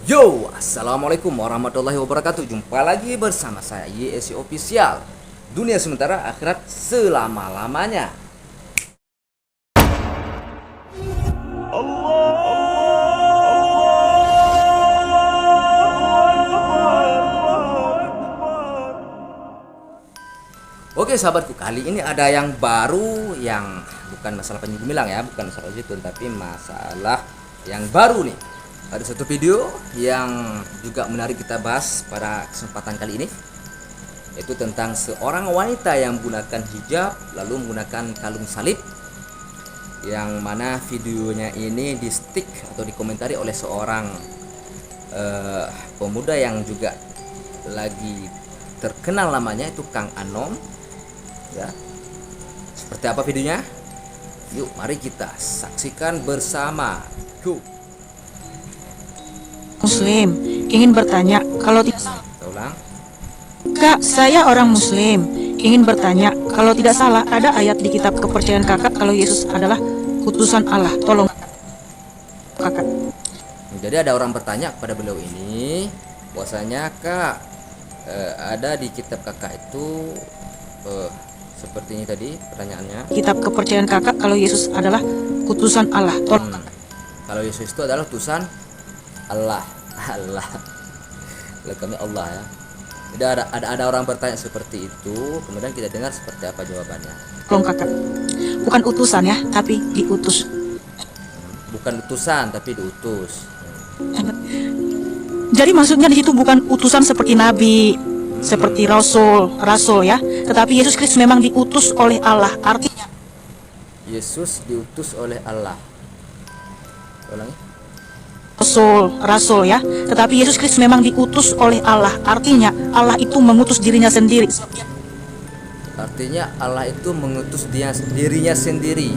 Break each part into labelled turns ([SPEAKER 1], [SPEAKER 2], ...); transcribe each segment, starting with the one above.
[SPEAKER 1] Yo, assalamualaikum warahmatullahi wabarakatuh. Jumpa lagi bersama saya YSC Official. Dunia sementara, akhirat selama-lamanya. Oke sahabatku, kali ini ada yang baru, yang bukan masalah Panji Gumilang ya, bukan masalah itu, tapi masalah yang baru nih. Ada satu video yang juga menarik kita bahas pada kesempatan kali ini, yaitu tentang seorang wanita yang menggunakan hijab lalu menggunakan kalung salib, yang mana videonya ini di stick atau dikomentari oleh seorang pemuda yang juga lagi terkenal, namanya itu Kang Anom ya. Seperti apa videonya? Yuk mari kita saksikan bersama. Go.
[SPEAKER 2] Muslim ingin bertanya, kalau tidak
[SPEAKER 1] Ulang.
[SPEAKER 2] Kak, saya orang Muslim ingin bertanya, kalau tidak salah ada ayat di kitab kepercayaan kakak kalau Yesus adalah utusan Allah. Tolong kakak.
[SPEAKER 1] Jadi ada orang bertanya kepada beliau ini, bahwasanya Kak, ada di kitab kakak itu seperti ini tadi pertanyaannya.
[SPEAKER 2] Kitab kepercayaan kakak kalau Yesus adalah utusan Allah. Tolong.
[SPEAKER 1] Kalau Yesus itu adalah utusan Allah. Allah. Kami Allah ya. Jadi ada orang bertanya seperti itu, kemudian kita dengar seperti apa jawabannya.
[SPEAKER 2] Tolong kakak. Bukan utusan ya, tapi diutus.
[SPEAKER 1] Bukan utusan tapi diutus.
[SPEAKER 2] Jadi maksudnya di situ bukan utusan seperti nabi, seperti rasul ya, tetapi Yesus Kristus memang diutus oleh Allah. Artinya
[SPEAKER 1] Yesus diutus oleh Allah. Ulangi.
[SPEAKER 2] rasul ya, tetapi Yesus Kristus memang diutus oleh Allah. Artinya Allah itu mengutus dirinya sendiri.
[SPEAKER 1] Artinya Allah itu mengutus dirinya sendiri.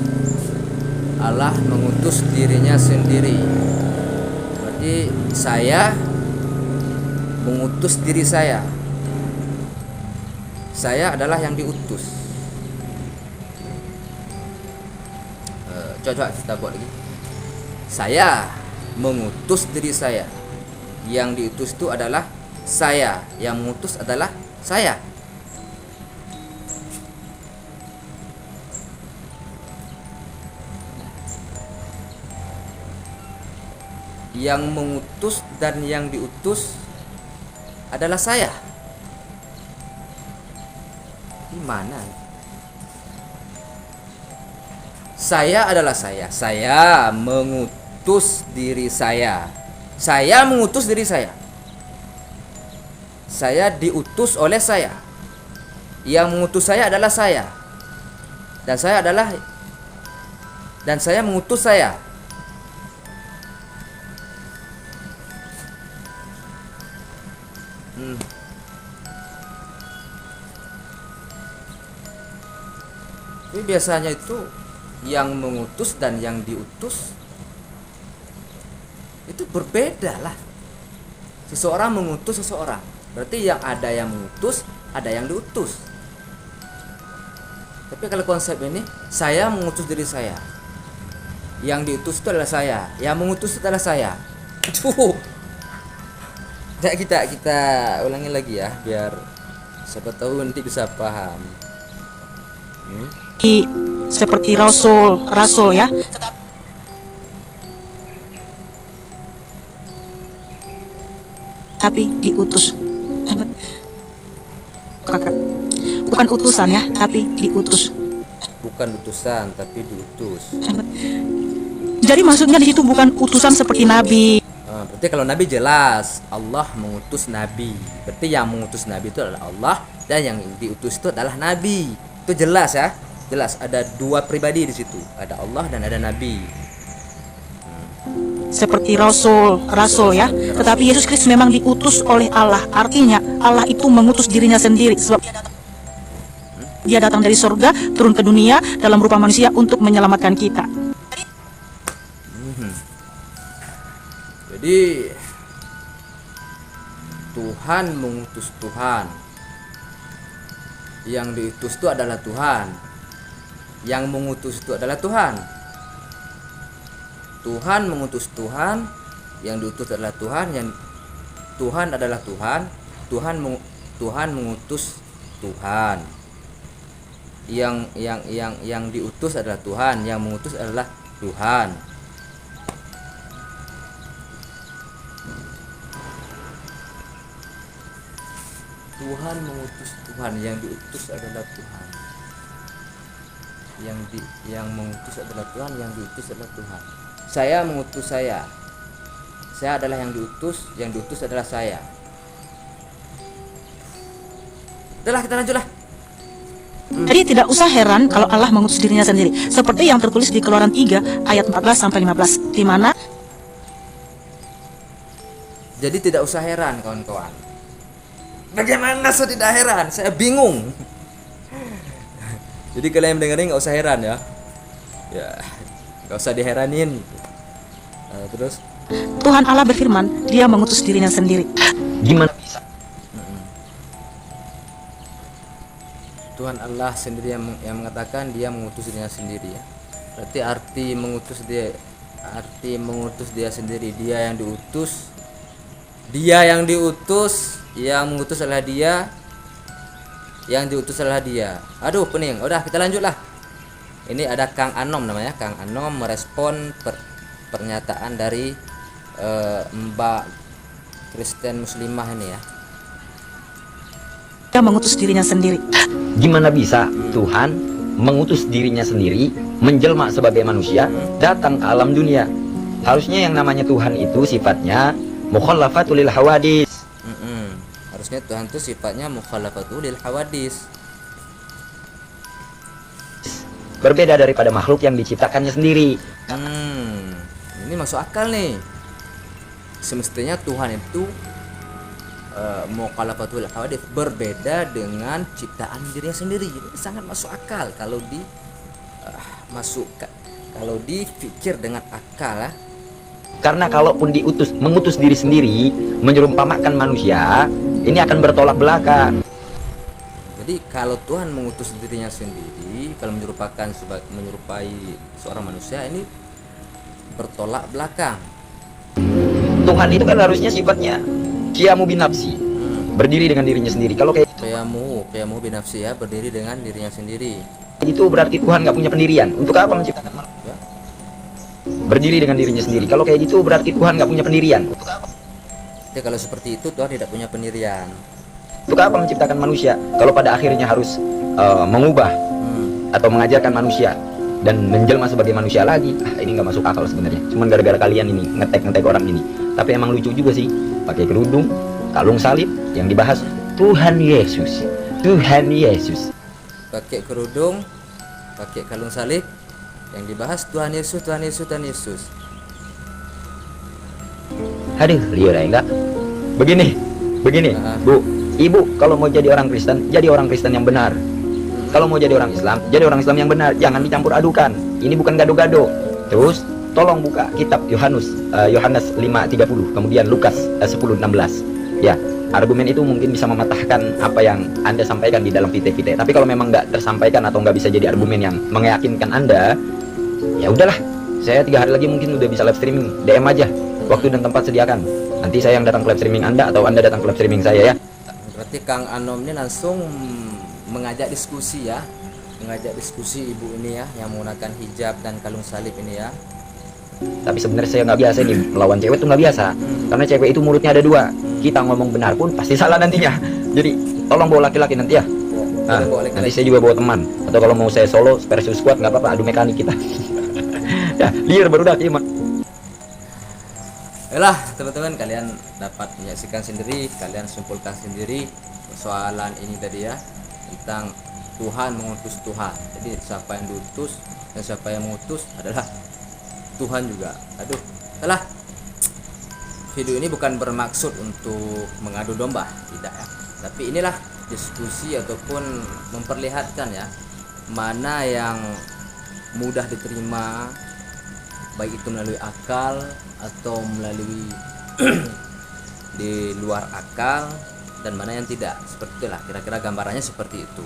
[SPEAKER 1] Allah mengutus dirinya sendiri. Berarti saya mengutus diri saya. Saya adalah yang diutus. Coba kita buat lagi. Saya mengutus diri saya. Yang diutus itu adalah saya. Yang mengutus adalah saya. Yang mengutus dan yang diutus adalah saya. Gimana? Saya adalah saya. Saya mengutus diri saya. Saya mengutus diri saya. Saya diutus oleh saya. Yang mengutus saya adalah saya. Dan saya mengutus saya. Tapi biasanya itu yang mengutus dan yang diutus itu berbeda lah. Seseorang mengutus seseorang, berarti yang ada yang mengutus, ada yang diutus. Tapi kalau konsep ini, saya mengutus diri saya, yang diutus itu adalah saya, yang mengutus itu adalah saya. Aduh. Nah, kita ulangi lagi ya, biar siapa tahu nanti bisa paham.
[SPEAKER 2] Seperti rasul ya, tapi diutus. Kakak. Bukan utusan ya, tapi diutus.
[SPEAKER 1] Bukan utusan tapi diutus.
[SPEAKER 2] Jadi maksudnya di situ bukan utusan seperti nabi.
[SPEAKER 1] Berarti kalau nabi jelas Allah mengutus nabi. Berarti yang mengutus nabi itu adalah Allah, dan yang diutus itu adalah nabi. Itu jelas ya. Jelas ada dua pribadi di situ. Ada Allah dan ada nabi.
[SPEAKER 2] Seperti rasul ya, tetapi Yesus Kristus memang diutus oleh Allah. Artinya Allah itu mengutus dirinya sendiri, sebab dia datang dari surga turun ke dunia dalam rupa manusia untuk menyelamatkan kita.
[SPEAKER 1] Jadi Tuhan mengutus Tuhan. Yang diutus itu adalah Tuhan. Yang mengutus itu adalah Tuhan. Tuhan mengutus Tuhan, yang diutus adalah Tuhan, yang Tuhan adalah Tuhan, Tuhan mengutus Tuhan. Yang diutus adalah Tuhan, yang mengutus adalah Tuhan. Tuhan mengutus Tuhan, yang diutus adalah Tuhan. Yang mengutus adalah Tuhan, yang diutus adalah Tuhan. Saya mengutus saya. Saya adalah yang diutus adalah saya. Udahlah, kita lanjutlah.
[SPEAKER 2] Jadi tidak usah heran kalau Allah mengutus dirinya sendiri. Seperti yang tertulis di Keluaran 3 ayat 14 sampai 15, di mana
[SPEAKER 1] Jadi tidak usah heran kawan-kawan. Bagaimana saya tidak heran? Saya bingung. Jadi kalian mendengarnya nggak usah heran ya. Ya, nggak usah diheranin. Terus
[SPEAKER 2] Tuhan Allah berfirman, Dia mengutus dirinya sendiri.
[SPEAKER 3] Gimana bisa?
[SPEAKER 1] Tuhan Allah sendiri yang mengatakan Dia mengutus dirinya sendiri ya. Berarti arti mengutus dia sendiri, Dia yang diutus, yang mengutus adalah Dia, yang diutus adalah Dia. Aduh pening. Udah, kita lanjutlah. Ini ada Kang Anom namanya. Kang Anom merespon pernyataan dari Mbak Kristen Muslimah ini ya.
[SPEAKER 2] Dia mengutus dirinya sendiri.
[SPEAKER 3] Gimana bisa Tuhan mengutus dirinya sendiri, menjelma sebagai manusia, datang ke alam dunia? Harusnya yang namanya Tuhan itu sifatnya mukhallafatul lil hawadis.
[SPEAKER 1] Harusnya Tuhan itu sifatnya mukhallafatul lil hawadis.
[SPEAKER 3] Berbeda daripada makhluk yang diciptakannya sendiri.
[SPEAKER 1] Ini masuk akal nih. Semestinya Tuhan itu mukhallafatul lil hawadis, berbeda dengan ciptaan dirinya sendiri. Ini sangat masuk akal kalau kalau dipikir dengan akal ya.
[SPEAKER 3] Karena kalaupun mengutus diri sendiri, menyerumpamakan manusia, ini akan bertolak belakang.
[SPEAKER 1] Jadi kalau Tuhan mengutus dirinya sendiri, kalau menyerupai seorang manusia, ini bertolak belakang.
[SPEAKER 3] Tuhan itu kan harusnya sifatnya qiyamu binafsi, berdiri dengan dirinya sendiri. Kalau kayak
[SPEAKER 1] Qiyamu binafsi ya, berdiri dengan dirinya sendiri.
[SPEAKER 3] itu berarti Tuhan nggak punya pendirian. Untuk apa menciptakan manusia? Berdiri dengan dirinya sendiri. Kalau kayak gitu berarti Tuhan nggak punya pendirian.
[SPEAKER 1] Jadi kalau seperti itu Tuhan tidak punya pendirian.
[SPEAKER 3] Untuk apa menciptakan manusia kalau pada akhirnya harus mengubah atau mengajarkan manusia dan menjelma sebagai manusia lagi? Ini nggak masuk akal sebenarnya. Cuman gara-gara kalian ini ngetek orang ini. Tapi emang lucu juga sih. Pakai kerudung, kalung salib, yang dibahas Tuhan Yesus. Tuhan Yesus.
[SPEAKER 1] Pakai kerudung, pakai kalung salib, yang dibahas Tuhan Yesus, Tuhan Yesus, Tuhan Yesus.
[SPEAKER 3] Aduh, liar ya enggak? Begini, Bu, Ibu kalau mau jadi orang Kristen yang benar. Kalau mau jadi orang Islam yang benar. Jangan dicampur adukan. Ini bukan gado-gado. Terus, tolong buka kitab Yohanes 5:30, kemudian Lukas 10:16. Ya, argumen itu mungkin bisa mematahkan apa yang Anda sampaikan di dalam VT-VT. Tapi kalau memang nggak tersampaikan atau nggak bisa jadi argumen yang meyakinkan Anda, ya udahlah. Saya 3 hari lagi mungkin udah bisa live streaming. DM aja, waktu dan tempat sediakan. Nanti saya yang datang ke live streaming Anda atau Anda datang ke live streaming saya ya.
[SPEAKER 1] Berarti Kang Anom ini langsung mengajak diskusi ya, mengajak diskusi ibu ini ya, yang menggunakan hijab dan kalung salib ini ya.
[SPEAKER 3] Tapi sebenarnya saya nggak biasa nih melawan cewek, tuh nggak biasa. Karena cewek itu mulutnya ada 2. Kita ngomong benar pun pasti salah nantinya. Jadi tolong bawa laki-laki nanti ya. Nah, nanti saya juga bawa teman. Atau kalau mau saya solo versus squad nggak apa-apa, adu mekanik kita. Ya, liar baru dah kiamat.
[SPEAKER 1] Yalah teman-teman, kalian dapat menyaksikan sendiri, kalian simpulkan sendiri persoalan ini tadi ya, tentang Tuhan mengutus Tuhan. Jadi siapa yang diutus dan siapa yang mengutus adalah Tuhan juga. Aduh, salah. Video ini bukan bermaksud untuk mengadu domba, tidak ya. Tapi inilah diskusi ataupun memperlihatkan ya, mana yang mudah diterima, baik itu melalui akal atau melalui di luar akal, dan mana yang tidak. Seperti itulah kira-kira gambarannya seperti itu.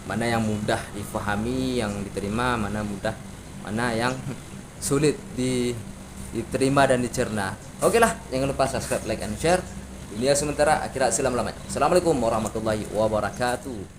[SPEAKER 1] Mana yang mudah difahami, yang diterima, mana yang sulit diterima dan dicerna. Oke lah, jangan lupa subscribe, like, and share. Dunia sementara, akhirat selama-lamanya. Assalamualaikum warahmatullahi wabarakatuh.